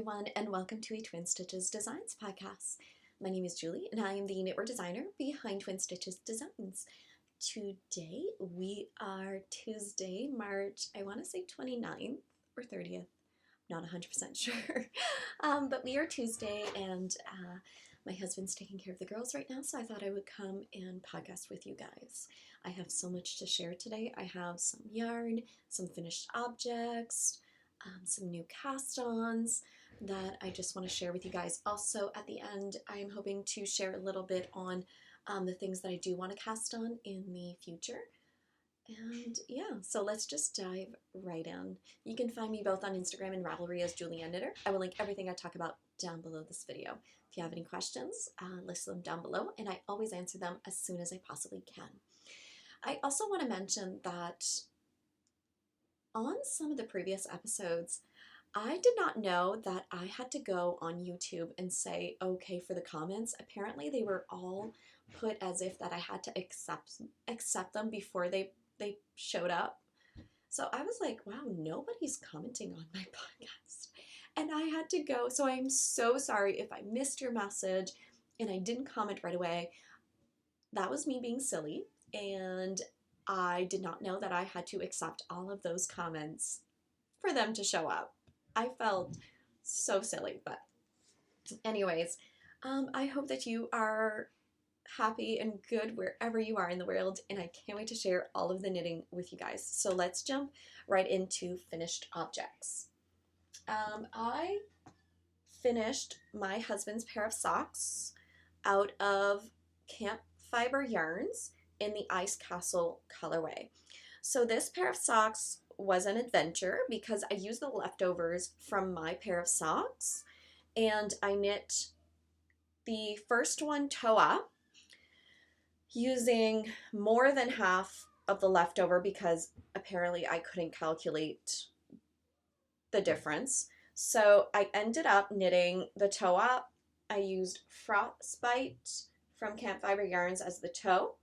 everyone, and welcome to a Twin Stitches Designs podcast. My name is Julie, and I am the knitwear designer behind Twin Stitches Designs. Today, we are Tuesday, March, I want to say 29th or 30th. Not 100% sure. But we are Tuesday, and my husband's taking care of the girls right now, so I thought I would come and podcast with you guys. I have so much to share today. I have some yarn, some finished objects, some new cast-ons that I just want to share with you guys. Also, at the end, I'm hoping to share a little bit on the things that I do want to cast on in the future. And yeah, so let's just dive right in. You can find me both on Instagram and Ravelry as Julie Knitter. I will link everything I talk about down below this video. If you have any questions, list them down below, and I always answer them as soon as I possibly can. I also want to mention that on some of the previous episodes, I did not know that I had to go on YouTube and say okay for the comments. Apparently they were all put as if that I had to accept them before they showed up. So I was like, wow, nobody's commenting on my podcast. And I had to go. So I'm so sorry if I missed your message and I didn't comment right away. That was me being silly, and I did not know that I had to accept all of those comments for them to show up. I felt so silly, but anyways, I hope that you are happy and good wherever you are in the world, and I can't wait to share all of the knitting with you guys. So let's jump right into finished objects. I finished my husband's pair of socks out of Campfiber Yarns in the Ice Castle colorway. So this pair of socks was an adventure because I used the leftovers from my pair of socks, and I knit the first one toe up using more than half of the leftover because apparently I couldn't calculate the difference. So I ended up knitting the toe up. I used Frostbite from Campfiber Yarns as the toe.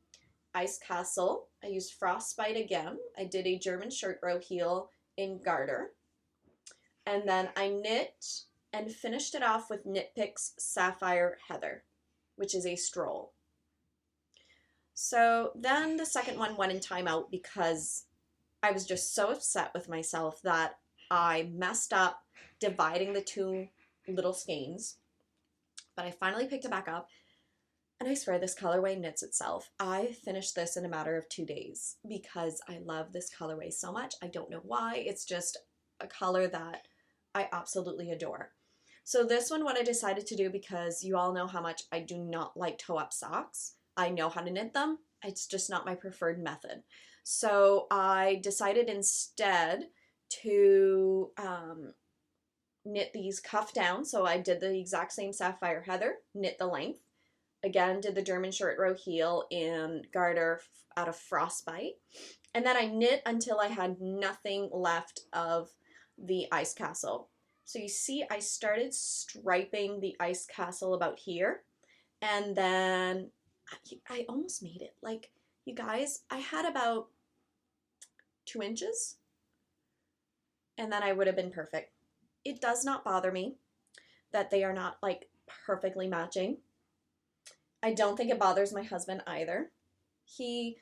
Ice Castle, I used Frostbite again. I did a German shirt row heel in garter. And then I knit and finished it off with Knit Picks Sapphire Heather, which is a stroll. So then the second one went in timeout because I was just so upset with myself that I messed up dividing the two little skeins. But I finally picked it back up. And I swear this colorway knits itself. I finished this in a matter of 2 days because I love this colorway so much. I don't know why. It's just a color that I absolutely adore. So this one, what I decided to do, because you all know how much I do not like toe-up socks. I know how to knit them. It's just not my preferred method. So I decided instead to knit these cuff down. So I did the exact same Sapphire Heather, knit the length. Again, did the German shirt row heel in garter out of Frostbite. And then I knit until I had nothing left of the Ice Castle. So you see, I started striping the Ice Castle about here. And then I almost made it. Like, you guys, I had about 2 inches. And then I would have been perfect. It does not bother me that they are not, like, perfectly matching. I don't think it bothers my husband either. He's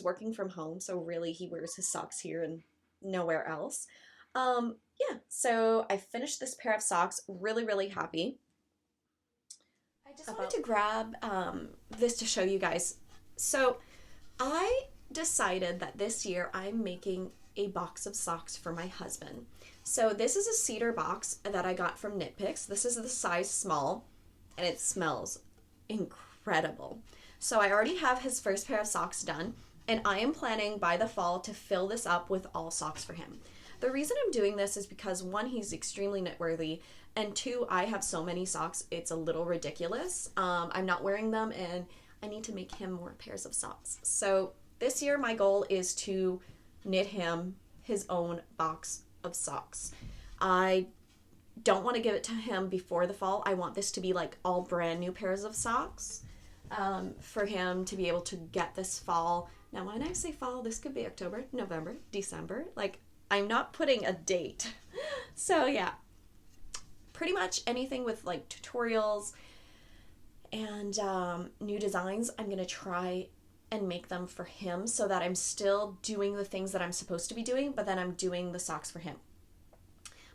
working from home, so really he wears his socks here and nowhere else. Yeah, so I finished this pair of socks, really, really happy. I just wanted to grab this to show you guys. So I decided that this year I'm making a box of socks for my husband. So this is a cedar box that I got from Knit Picks. This is the size small, and it smells incredible. So I already have his first pair of socks done, and I am planning by the fall to fill this up with all socks for him. The reason I'm doing this is because 1, he's extremely knit worthy, and 2, I have so many socks it's a little ridiculous. I'm not wearing them, and I need to make him more pairs of socks. So this year my goal is to knit him his own box of socks. I don't want to give it to him before the fall. I want this to be like all brand new pairs of socks for him to be able to get this fall. Now when I say fall, this could be October, November, December. Like, I'm not putting a date. So yeah, pretty much anything with like tutorials and new designs, I'm gonna try and make them for him so that I'm still doing the things that I'm supposed to be doing, but then I'm doing the socks for him.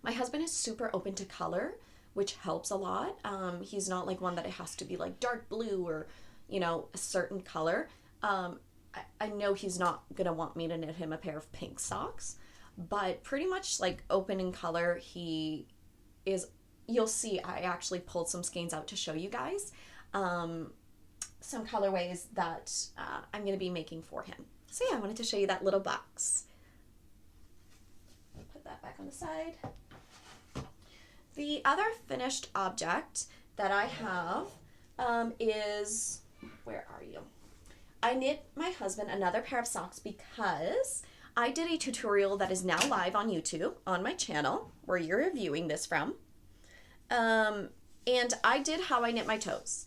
My husband is super open to color, which helps a lot. He's not like one that it has to be like dark blue or, you know, a certain color. I know he's not gonna want me to knit him a pair of pink socks, but pretty much like open in color. He is, you'll see, I actually pulled some skeins out to show you guys some colorways that I'm gonna be making for him. So yeah, I wanted to show you that little box. Put that back on the side. The other finished object that I have is, where are you? I knit my husband another pair of socks because I did a tutorial that is now live on YouTube on my channel where you're viewing this from. And I did how I knit my socks.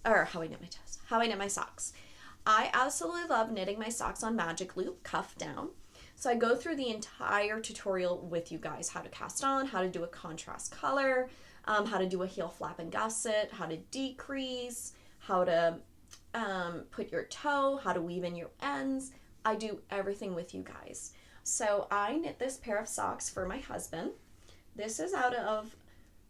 I absolutely love knitting my socks on magic loop, cuff down. So I go through the entire tutorial with you guys, how to cast on, how to do a contrast color, how to do a heel flap and gusset, how to decrease, how to put your toe, how to weave in your ends. I do everything with you guys. So I knit this pair of socks for my husband. This is out of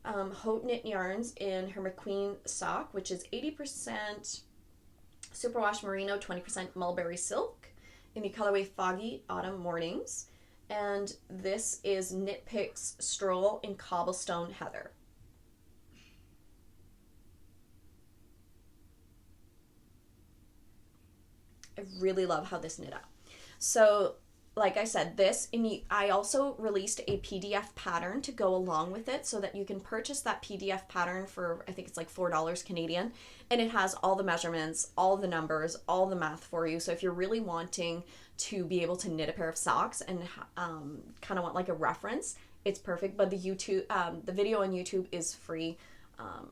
Haute Knit Yarns in her McQueen sock, which is 80% superwash merino, 20% mulberry silk in the colorway Foggy Autumn Mornings. And this is Knit Picks Stroll in Cobblestone Heather. I really love how this knit up. So like I said, I also released a PDF pattern to go along with it so that you can purchase that PDF pattern for, I think it's like $4 Canadian, and it has all the measurements, all the numbers, all the math for you. So if you're really wanting to be able to knit a pair of socks and kind of want like a reference, it's perfect. But the video on YouTube is free.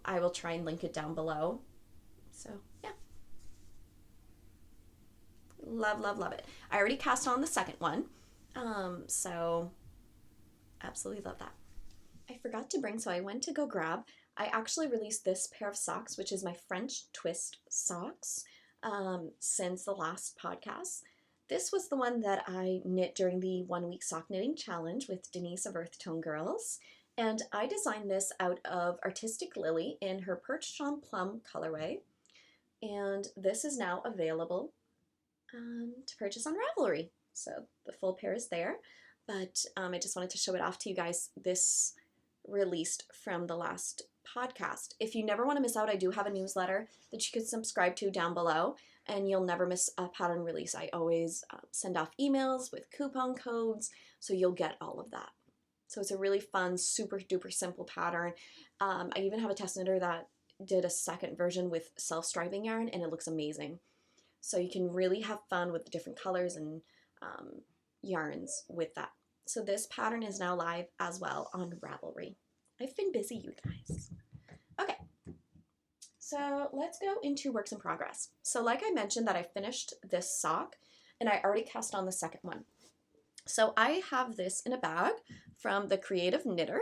I will try and link it down below. So yeah. Love, love, love it. I already cast on the second one, so absolutely love that. I forgot to bring, so I went to go grab. I actually released this pair of socks, which is my French twist socks, since the last podcast. This was the one that I knit during the 1 week sock knitting challenge with Denise of Earth Tone Girls, and I designed this out of Artistic Lily in her Perched on Plum colorway, and this is now available to purchase on Ravelry. So the full pair is there, but I just wanted to show it off to you guys. This released from the last podcast. If you never want to miss out, I do have a newsletter that you can subscribe to down below, and you'll never miss a pattern release. I always send off emails with coupon codes, so you'll get all of that. So it's a really fun, super duper simple pattern. I even have a test knitter that did a second version with self-striving yarn, and it looks amazing. So you can really have fun with the different colors and yarns with that. So this pattern is now live as well on Ravelry. I've been busy, you guys. Okay, so let's go into works in progress. So like I mentioned that I finished this sock and I already cast on the second one. So I have this in a bag from the Creative Knitter.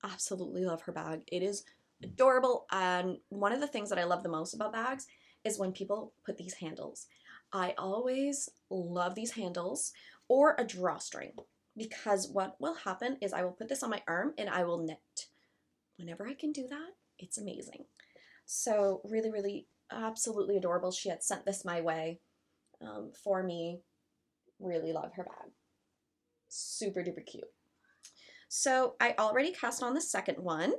Absolutely love her bag. It is adorable, and one of the things that I love the most about bags is when people put these handles. I always love these handles or a drawstring, because what will happen is I will put this on my arm and I will knit. Whenever I can do that, it's amazing. So really, really absolutely adorable. She had sent this my way for me. Really love her bag. Super duper cute. So I already cast on the second one.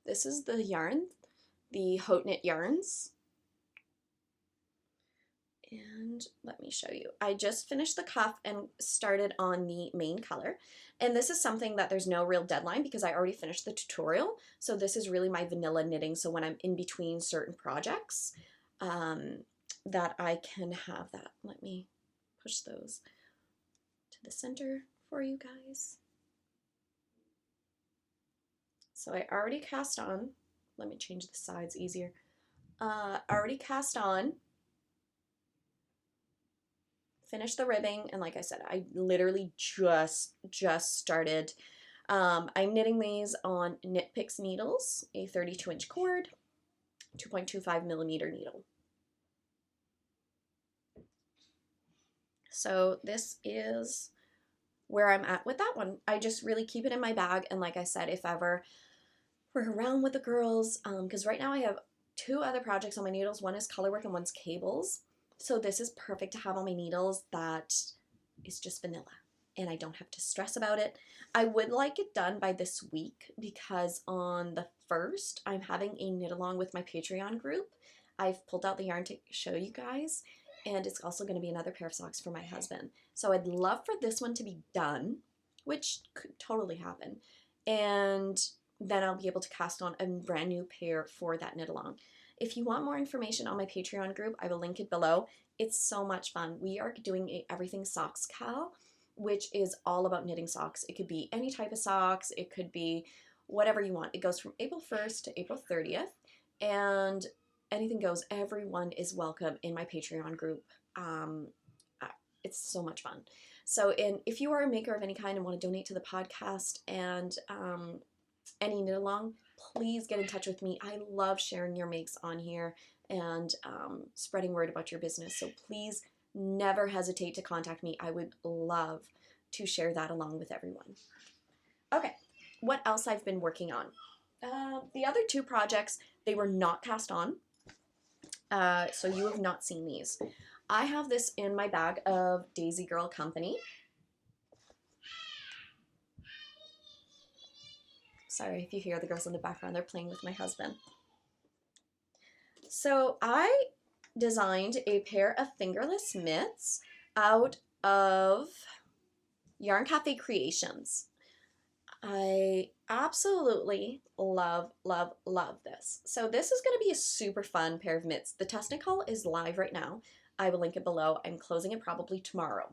This is the yarn, the Haute Knit Yarns. And let me show you. I just finished the cuff and started on the main color. And this is something that there's no real deadline because I already finished the tutorial. So this is really my vanilla knitting. So when I'm in between certain projects, that I can have that. Let me push those to the center for you guys. So I already cast on. Let me change the sides easier. Already cast on. Finished the ribbing, and like I said, I literally just started I'm knitting these on Knit Picks needles, a 32-inch cord, 2.25 millimeter needle. So this is where I'm at with that one. I just really keep it in my bag, and like I said, if ever we're around with the girls, because right now I have 2 other projects on my needles. One is colorwork and one's cables. So this is perfect to have on my needles that is just vanilla, and I don't have to stress about it. I would like it done by this week because on the 1st, I'm having a knit along with my Patreon group. I've pulled out the yarn to show you guys, and it's also going to be another pair of socks for my husband. So I'd love for this one to be done, which could totally happen. And then I'll be able to cast on a brand new pair for that knit along. If you want more information on my Patreon group, I will link it below. It's so much fun. We are doing a Everything Socks Cal, which is all about knitting socks. It could be any type of socks. It could be whatever you want. It goes from April 1st to April 30th, and anything goes. Everyone is welcome in my Patreon group. It's so much fun. So if you are a maker of any kind and want to donate to the podcast and any knit along, please get in touch with me. I love sharing your makes on here and spreading word about your business. So please never hesitate to contact me. I would love to share that along with everyone. Okay, what else I've been working on? The other 2 projects, they were not cast on. So you have not seen these. I have this in my bag of Daisy Girl Company. Sorry if you hear the girls in the background, they're playing with my husband. So I designed a pair of fingerless mitts out of Yarn Cafe Creations. I absolutely love, love, love this. So this is going to be a super fun pair of mitts. The Technical is live right now. I will link it below. I'm closing it probably tomorrow.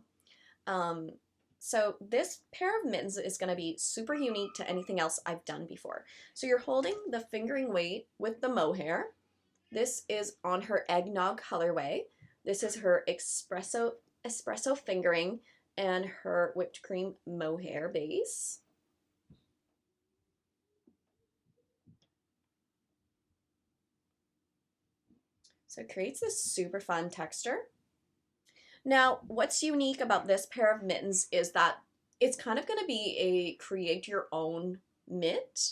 So this pair of mittens is going to be super unique to anything else I've done before. So you're holding the fingering weight with the mohair. This is on her eggnog colorway. This is her espresso fingering and her whipped cream mohair base. So it creates this super fun texture. Now, what's unique about this pair of mittens is that it's kind of going to be a create your own mitt.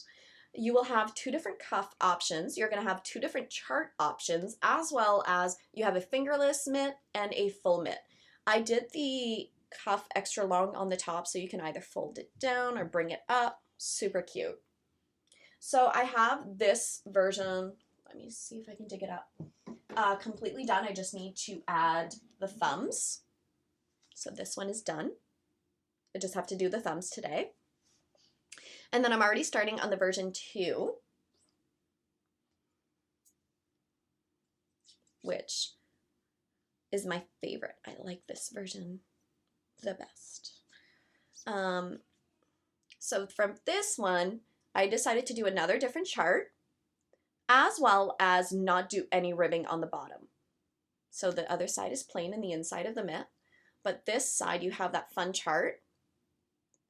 You will have 2 different cuff options. You're going to have 2 different chart options, as well as you have a fingerless mitt and a full mitt. I did the cuff extra long on the top, so you can either fold it down or bring it up. Super cute. So I have this version, let me see if I can dig it up, completely done. I just need to add the thumbs. So this one is done. I just have to do the thumbs today. And then I'm already starting on the version 2, which is my favorite. I like this version the best. So from this one, I decided to do another different chart, as well as not do any ribbing on the bottom. So the other side is plain in the inside of the mitt, but this side you have that fun chart,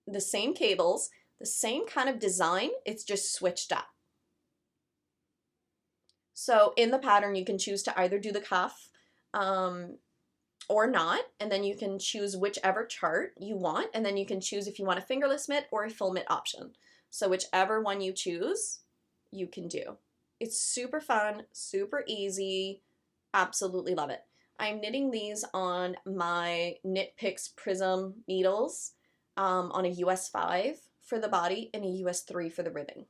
the same cables, the same kind of design, it's just switched up. So in the pattern you can choose to either do the cuff or not, and then you can choose whichever chart you want, and then you can choose if you want a fingerless mitt or a full mitt option. So whichever one you choose, you can do. It's super fun, super easy, absolutely love it. I'm knitting these on my Knit Picks Prism needles on a US 5 for the body and a US 3 for the ribbing.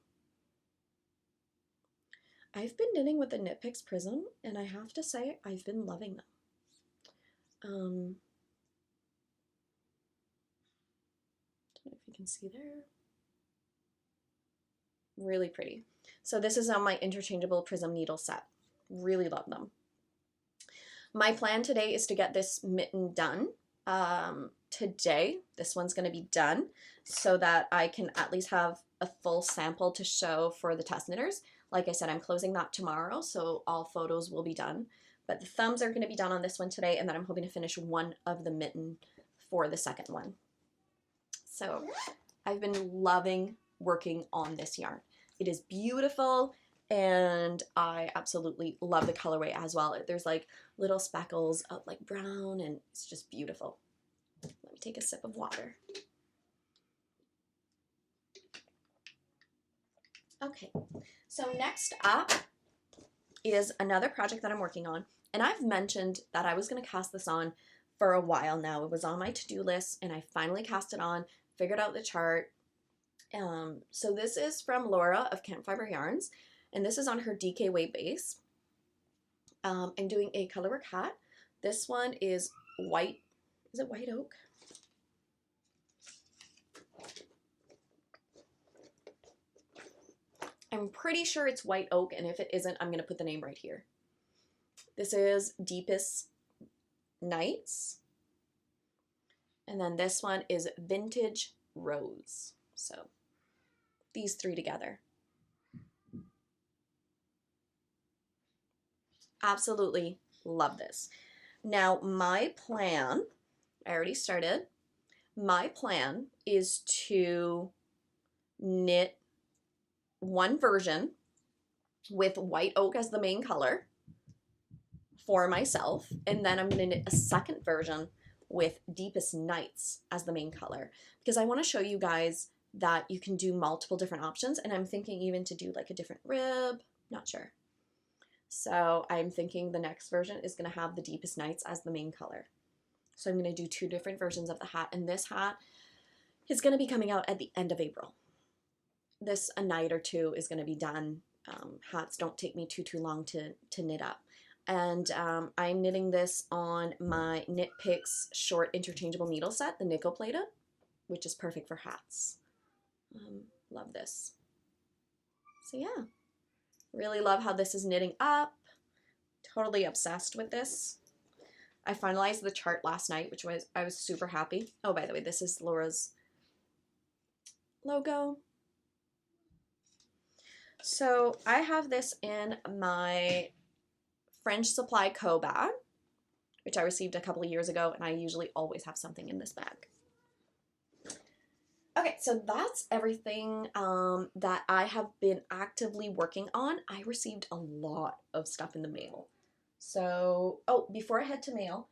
I've been knitting with the Knit Picks Prism, and I have to say I've been loving them. Don't know if you can see there. Really pretty. So this is on my interchangeable prism needle set. Really love them. My plan today is to get this mitten done. Today, this one's going to be done so that I can at least have a full sample to show for the test knitters. Like I said, I'm closing that tomorrow, so all photos will be done. But the thumbs are going to be done on this one today, and then I'm hoping to finish one of the mitten for the second one. So I've been loving working on this yarn. It is beautiful, and I absolutely love the colorway as well. There's like little speckles of like brown, and it's just beautiful. Let me take a sip of water. Okay, so next up is another project that I'm working on, and I've mentioned that I was going to cast this on for a while now. It was on my to-do list, and I finally cast it on, figured out the chart. So this is from Laura of Campfiber Yarns, and this is on her DK base. I'm doing a colorwork hat. This one is white. Is it white oak? I'm pretty sure it's white oak, and if it isn't, I'm going to put the name right here. This is Deepest Nights. And then this one is Vintage Rose. So these three together. Absolutely love this. Now my plan, I already started, my plan is to knit one version with white oak as the main color for myself, and then I'm going to knit a second version with Deepest Nights as the main color, because I want to show you guys that you can do multiple different options, and I'm thinking even to do like a different rib, not sure. So I'm thinking the next version is going to have the Deepest Nights as the main color. So I'm going to do two different versions of the hat, and this hat is going to be coming out at the end of April. This a night or two is going to be done. Hats don't take me too long to knit up. And I'm knitting this on my Knit Picks short interchangeable needle set, the nickel plated, which is perfect for hats. Love this. So yeah, really love how this is knitting up. Totally obsessed with this. I finalized the chart last night, which I was super happy. Oh, by the way, this is Laura's logo. So I have this in my Fringe Supply Co Bag, which I received a couple of years ago, and I usually always have something in this bag. Okay, so that's everything that I have been actively working on. I received a lot of stuff in the mail. So, oh, before I head to mail,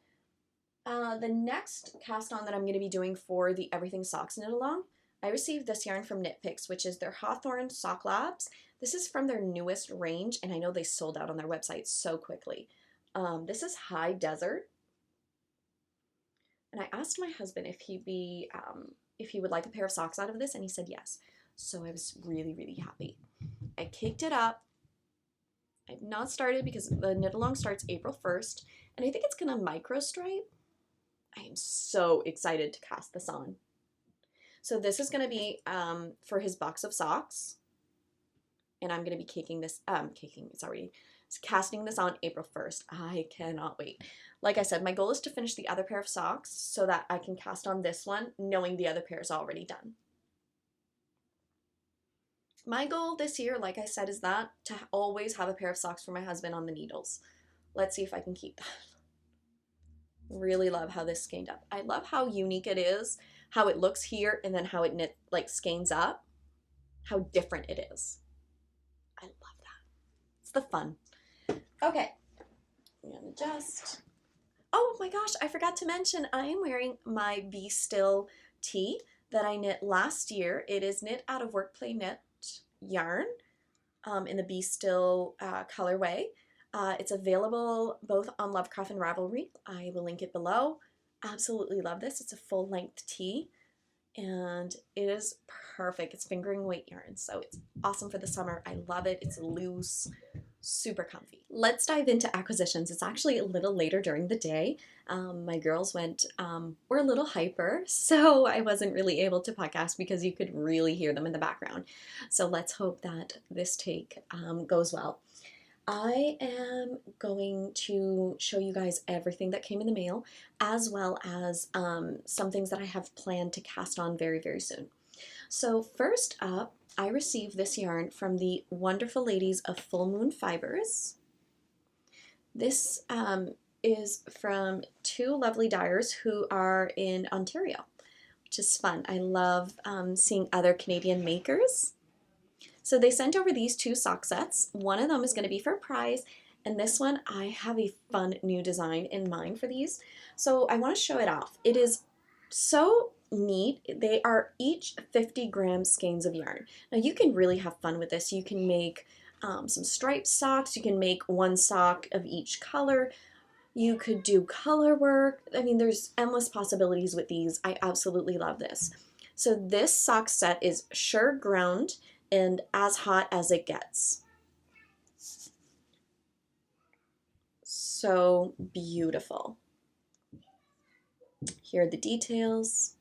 the next cast on that I'm going to be doing for the Everything Socks Knit Along, I received this yarn from Knit Picks, which is their Hawthorne Sock Labs. This is from their newest range, and I know they sold out on their website so quickly. This is High Desert. And I asked my husband if he would like a pair of socks out of this, and he said yes. So I was really, really happy. I caked it up. I've not started because the knit along starts April 1st, and I think it's gonna micro stripe. I am so excited to cast this on. So this is gonna be for his box of socks, and I'm gonna be casting this on April 1st. I cannot wait. Like I said, my goal is to finish the other pair of socks so that I can cast on this one knowing the other pair is already done. My goal this year, like I said, is that to always have a pair of socks for my husband on the needles. Let's see if I can keep that. Really love how this skeined up. I love how unique it is, how it looks here, and then how it skeins up. How different it is. I love that. It's the fun. Okay, I'm gonna adjust. Oh my gosh, I forgot to mention I am wearing my Be Still tee that I knit last year. It is knit out of Workplay Knit yarn in the Be Still colorway. It's available both on Lovecraft and Ravelry. I will link it below. Absolutely love this. It's a full-length tee, and it is perfect. It's fingering weight yarn, so it's awesome for the summer. I love it. It's loose, super comfy. Let's dive into acquisitions. It's actually a little later during the day. My girls were a little hyper, so I wasn't really able to podcast because you could really hear them in the background. So let's hope that this take goes well. I am going to show you guys everything that came in the mail, as well as some things that I have planned to cast on very, very soon. So first up, I received this yarn from the wonderful ladies of Full Moon Fibres. This is from two lovely dyers who are in Ontario. which is fun. I love seeing other Canadian makers. So they sent over these 2 sock sets. One of them is going to be for a prize, and this one I have a fun new design in mind for these. So I want to show it off. It is so neat. They are each 50-gram skeins of yarn. Now you can really have fun with this. You can make some striped socks. You can make 1 sock of each color. You could do color work. I mean, there's endless possibilities with these. I absolutely love this. So this sock set is sure ground and as hot as it gets. So beautiful. Here are the details.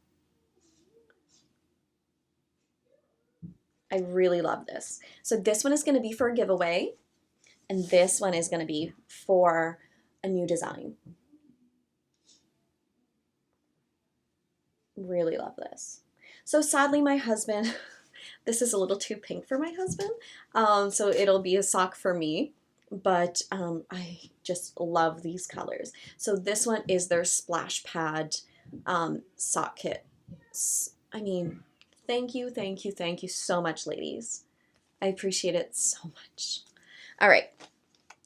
I really love this. So this one is going to be for a giveaway, and this one is going to be for a new design. Really love this. So sadly, my husband, this is a little too pink for my husband, so it'll be a sock for me, but I just love these colors. So this one is their splash pad sock kit. I mean, thank you so much, ladies. I appreciate it so much. All right,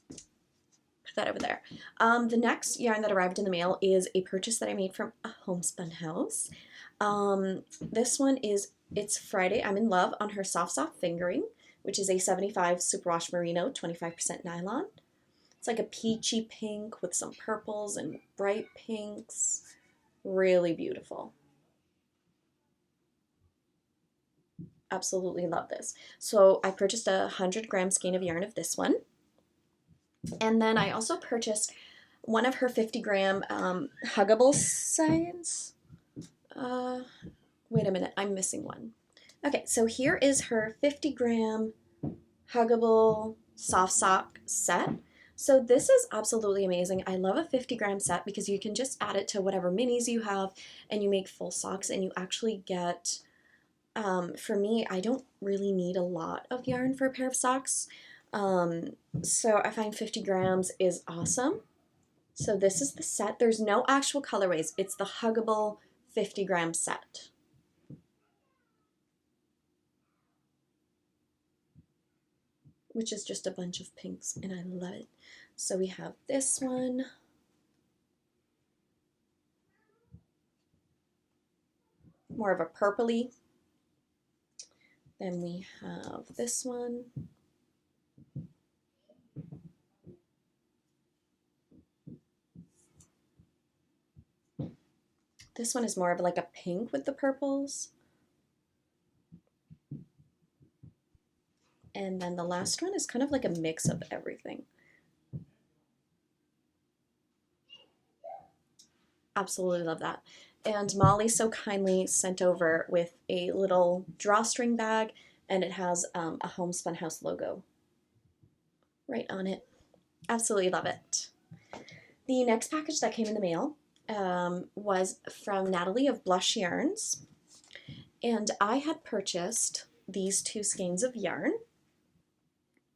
put that over there. The next yarn that arrived in the mail is a purchase that I made from a homespun house. This one is, it's Friday, I'm in love on her soft fingering, which is a 75 superwash merino, 25% nylon. It's like a peachy pink with some purples and bright pinks. Really beautiful. Absolutely love this. So I purchased a 100-gram skein of yarn of this one. And then I also purchased one of her 50-gram Huggable skeins. Wait a minute, I'm missing one. Okay, so here is her 50-gram Huggable soft sock set. So this is absolutely amazing. I love a 50-gram set because you can just add it to whatever minis you have and you make full socks, and you actually get, for me, I don't really need a lot of yarn for a pair of socks. So I find 50 grams is awesome. So this is the set. There's no actual colorways. It's the Huggable 50-gram set. Which is just a bunch of pinks, and I love it. So we have this one. More of a purpley. Then we have this one. This one is more of like a pink with the purples. And then the last one is kind of like a mix of everything. Absolutely love that. And Molly so kindly sent over with a little drawstring bag, and it has a Homespun House logo right on it. Absolutely love it. The next package that came in the mail was from Natalie of Blush Yarns, and I had purchased these 2 skeins of yarn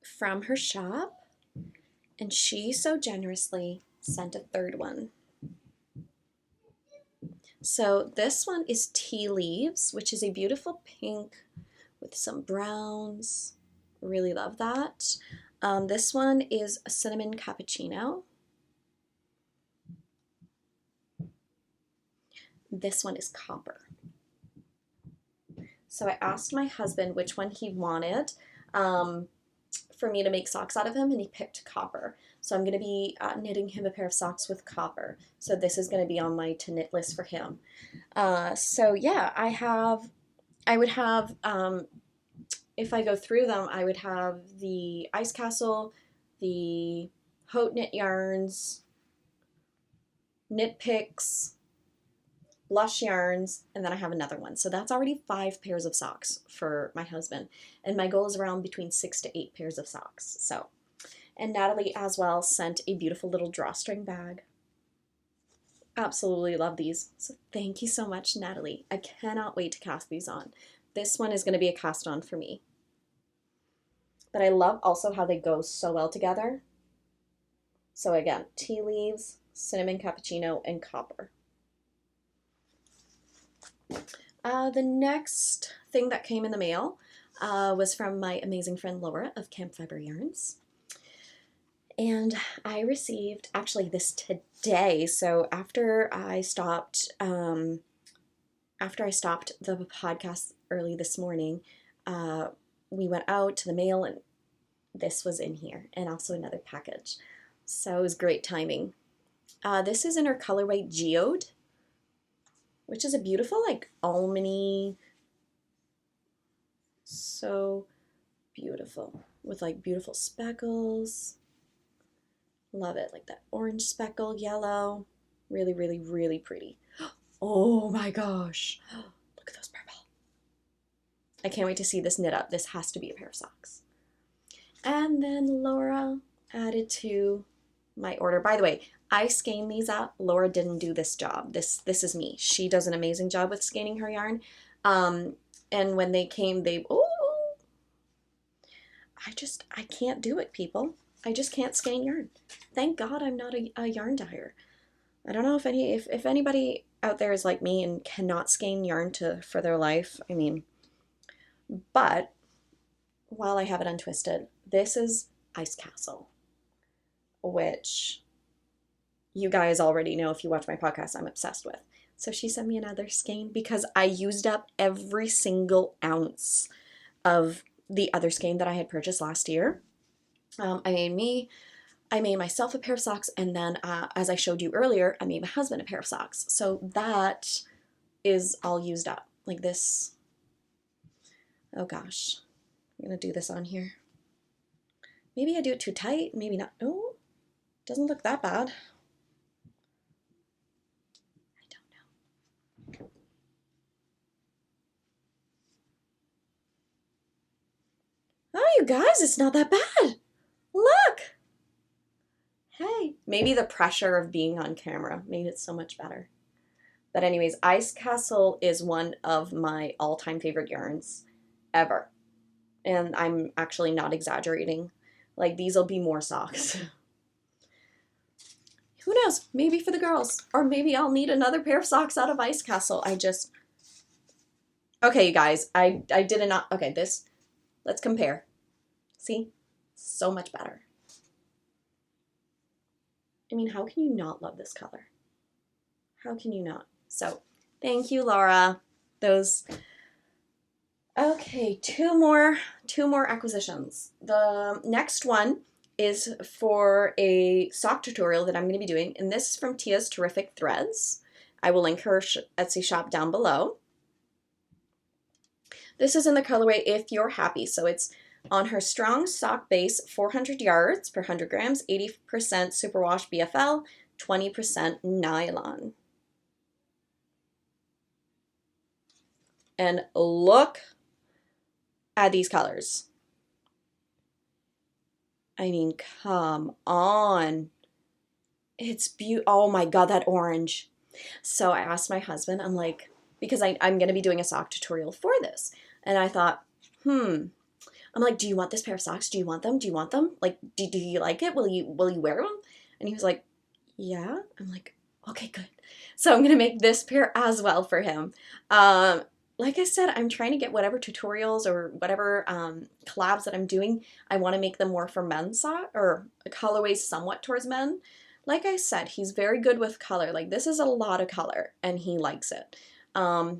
from her shop, and she so generously sent a 3rd one. So this one is Tea Leaves, which is a beautiful pink with some browns. Really love that. This one is a Cinnamon Cappuccino. This one is Copper. So I asked my husband which one he wanted for me to make socks out of him, and he picked Copper. So I'm going to be knitting him a pair of socks with Copper. So this is going to be on my to knit list for him. So yeah, I would have, if I go through them, I would have the Ice Castle, the Haute Knit Yarns, Knit Picks, Blush Yarns, and then I have another one. So that's already 5 pairs of socks for my husband. And my goal is around between 6 to 8 pairs of socks. So, and Natalie as well sent a beautiful little drawstring bag. Absolutely love these. So thank you so much, Natalie. I cannot wait to cast these on. This one is going to be a cast on for me. But I love also how they go so well together. So again, Tea Leaves, Cinnamon Cappuccino, and Copper. The next thing that came in the mail was from my amazing friend Laura of Campfiber Yarns. And I received actually this today. So after I stopped the podcast early this morning, we went out to the mail and this was in here, and also another package. So it was great timing. This is in her colorway Geode, which is a beautiful, like, almond-y, so beautiful, with like beautiful speckles. Love it, like that orange speckle, yellow, really, really, really pretty. Oh my gosh, look at those purple. I can't wait to see this knit up. This has to be a pair of socks. And then Laura added to my order. By the way, I skein these up. Laura didn't do this job. This is me. She does an amazing job with skeining her yarn. And when they came, I can't do it, people. I just can't skein yarn. Thank God I'm not a yarn dyer. I don't know if anybody out there is like me and cannot skein yarn for their life. I mean, but while I have it untwisted, this is Ice Castle, which you guys already know if you watch my podcast, I'm obsessed with. So she sent me another skein because I used up every single ounce of the other skein that I had purchased last year. I made myself a pair of socks, and then as I showed you earlier, I made my husband a pair of socks. So that is all used up. Like this. Oh gosh. I'm going to do this on here. Maybe I do it too tight, maybe not. Oh, doesn't look that bad. I don't know. Oh, you guys, it's not that bad. Look. Hey, maybe the pressure of being on camera made it so much better. But anyways, Ice Castle is one of my all-time favorite yarns ever. And I'm actually not exaggerating. Like, these will be more socks. Who knows? Maybe for the girls. Or maybe I'll need another pair of socks out of Ice Castle. Okay, you guys. I did not... Okay, let's compare. See? So much better. I mean, how can you not love this color? How can you not? So, thank you, Laura. Okay, two more acquisitions. The next one is for a sock tutorial that I'm going to be doing, and this is from Tia's Terrific Threads. I will link her Etsy shop down below. This is in the colorway If You're Happy, so it's on her strong sock base, 400 yards per 100 grams, 80% superwash BFL, 20% nylon. And look at these colors. I mean, come on. It's beautiful. Oh my God, that orange. So I asked my husband, I'm like, because I'm going to be doing a sock tutorial for this. And I thought, I'm like, do you want this pair of socks? Do you want them? Do you want them? Like, do you like it? Will you wear them? And he was like, yeah. I'm like, okay, good. So I'm going to make this pair as well for him. Like I said, I'm trying to get whatever tutorials or whatever collabs that I'm doing, I want to make them more for men's sock or colorways somewhat towards men. Like I said, he's very good with color. Like, this is a lot of color and he likes it.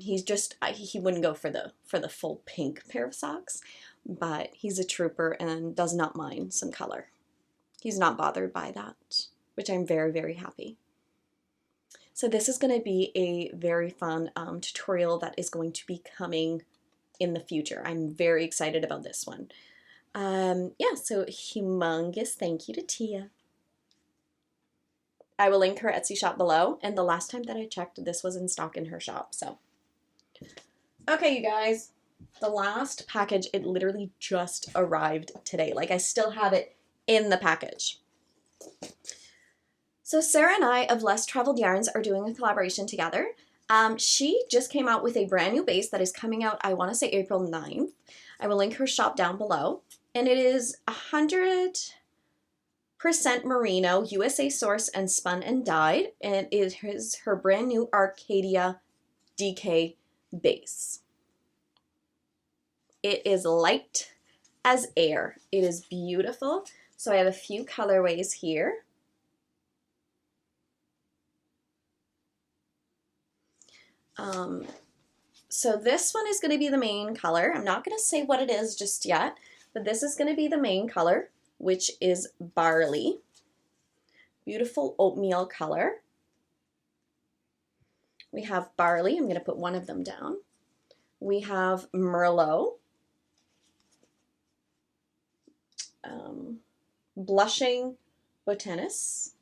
He wouldn't go for the full pink pair of socks, but he's a trooper and does not mind some color. He's not bothered by that, which I'm very, very happy. So this is going to be a very fun tutorial that is going to be coming in the future. I'm very excited about this one. Yeah, so humongous thank you to Tia. I will link her Etsy shop below, and the last time that I checked, this was in stock in her shop, so. Okay, you guys, the last package, it literally just arrived today. Like, I still have it in the package. So Sarah and I of Less Traveled Yarns are doing a collaboration together. She just came out with a brand new base that is coming out, I want to say April 9th. I will link her shop down below. And it is 100% merino, USA sourced and spun and dyed. And it is her brand new Arcadia DK base. It is light as air. It is beautiful. So I have a few colorways here. So this one is going to be the main color. I'm not going to say what it is just yet, but this is going to be the main color, which is Barley. Beautiful oatmeal color. We have Barley. I'm going to put one of them down. We have Merlot. Blushing Botanist.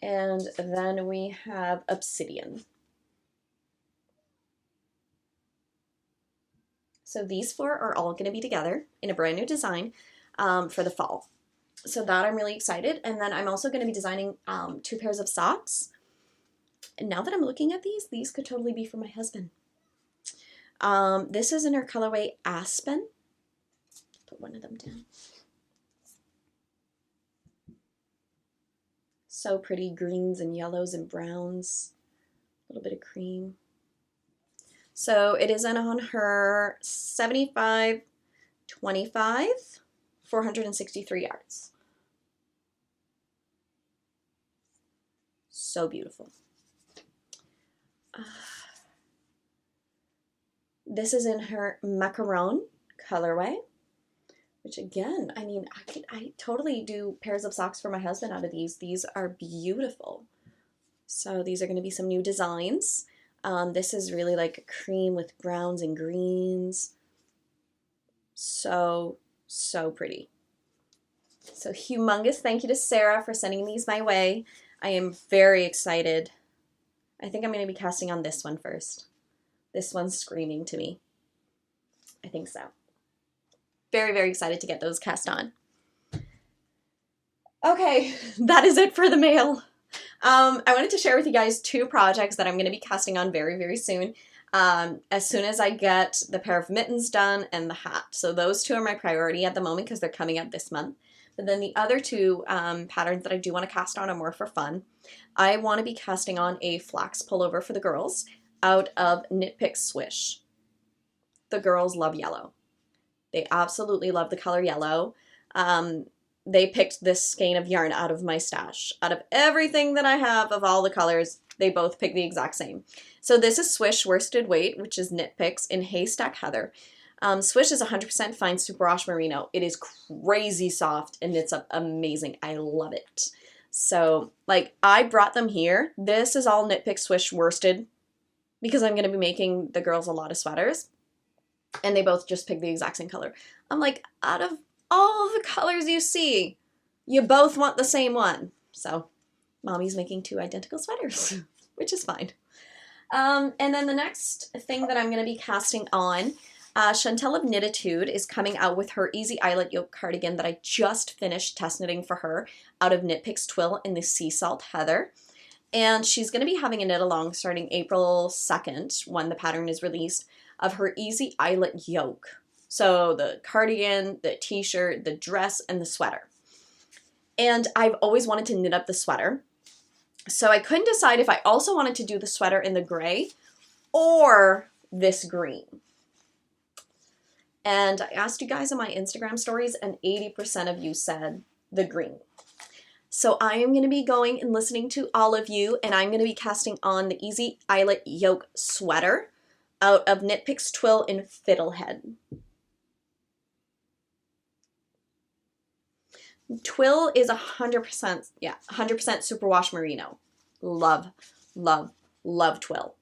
And then we have Obsidian. So these four are all going to be together in a brand new design for the fall. So that I'm really excited. And then I'm also going to be designing 2 pairs of socks. And now that I'm looking at these could totally be for my husband. This is in her colorway Aspen. Put one of them down. So pretty, greens and yellows and browns, a little bit of cream. So it is on her 75-25, 463 yards. So beautiful. This is in her Macaron colorway, which again, I mean, I totally do pairs of socks for my husband out of these. These are beautiful. So these are going to be some new designs. This is really like a cream with browns and greens. So pretty. So humongous thank you to Sarah for sending these my way. I am very excited. I think I'm going to be casting on this one first. This one's screaming to me. I think so. Very excited to get those cast on. Okay, that is it for the mail. I wanted to share with you guys 2 projects that I'm going to be casting on very soon. As soon as I get the pair of mittens done and the hat. So those 2 are my priority at the moment because they're coming up this month. But then the other 2 patterns that I do want to cast on are more for fun. I want to be casting on a flax pullover for the girls out of Knit Pick Swish. The girls love yellow. They absolutely love the color yellow. They picked this skein of yarn out of my stash. Out of everything that I have of all the colors, they both picked the exact same. So this is Swish Worsted Weight, which is Knit Picks in Haystack Heather. Swish is 100% fine superwash merino. It is crazy soft and knits up amazing. I love it. So, like, I brought them here. This is all Knit Pick Swish worsted because I'm going to be making the girls a lot of sweaters. And they both just picked the exact same color. I'm like, out of all the colors you see, you both want the same one. So, mommy's making 2 identical sweaters, which is fine. And then the next thing that I'm going to be casting on, Chantel of Knititude is coming out with her Easy Eyelet Yoke cardigan that I just finished test knitting for her out of Knit Picks Twill in the Sea Salt Heather. And she's going to be having a knit along starting April 2nd when the pattern is released of her Easy Eyelet Yoke. So the cardigan, the t-shirt, the dress, and the sweater. And I've always wanted to knit up the sweater. So I couldn't decide if I also wanted to do the sweater in the gray or this green. And I asked you guys in my Instagram stories and 80% of you said the green. So I am going to be going and listening to all of you, and I'm going to be casting on the Easy Eyelet Yoke sweater out of Knit Picks Twill in Fiddlehead. Twill is 100%, yeah, 100% superwash merino. Love Twill.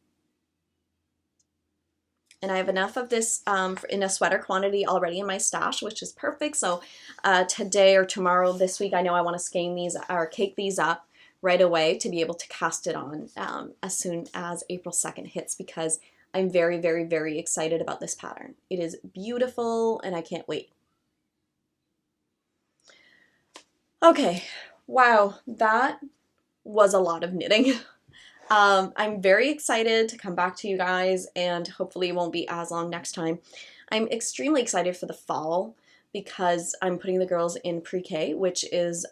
And I have enough of this in a sweater quantity already in my stash, which is perfect. So today or tomorrow, this week, I know I want to skein these or cake these up right away to be able to cast it on as soon as April 2nd hits, because I'm very excited about this pattern. It is beautiful and I can't wait. Okay, wow, that was a lot of knitting. I'm very excited to come back to you guys, and hopefully it won't be as long next time. I'm extremely excited for the fall because I'm putting the girls in pre-K, which is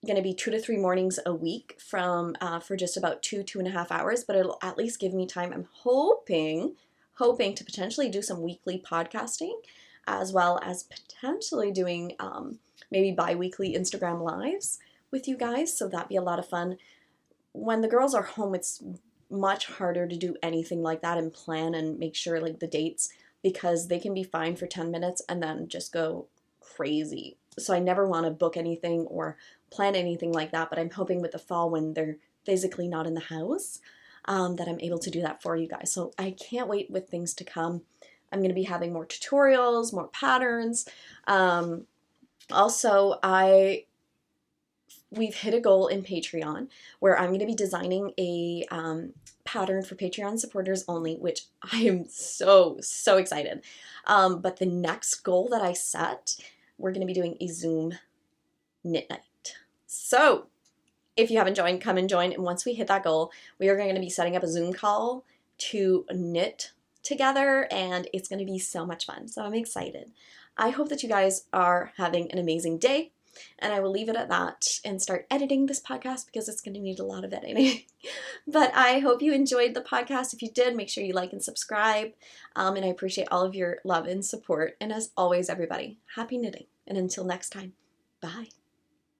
going to be 2 to 3 mornings a week for just about 2.5 hours, but it'll at least give me time. I'm hoping to potentially do some weekly podcasting, as well as potentially doing maybe bi-weekly Instagram lives with you guys. So that'd be a lot of fun. When the girls are home, it's much harder to do anything like that and plan and make sure like the dates, because they can be fine for 10 minutes and then just go crazy. So I never want to book anything or plan anything like that, but I'm hoping with the fall, when they're physically not in the house, that I'm able to do that for you guys. So I can't wait with things to come. I'm going to be having more tutorials, more patterns. Also, we've hit a goal in Patreon where I'm going to be designing a pattern for Patreon supporters only, which I am so excited. But the next goal that I set, we're going to be doing a Zoom knit night. So if you haven't joined, come and join. And once we hit that goal, we are going to be setting up a Zoom call to knit together, and it's going to be so much fun. So I'm excited. I hope that you guys are having an amazing day, and I will leave it at that and start editing this podcast because it's going to need a lot of editing. But I hope you enjoyed the podcast. If you did, make sure you like and subscribe. And I appreciate all of your love and support. And as always, everybody, happy knitting. And until next time, bye.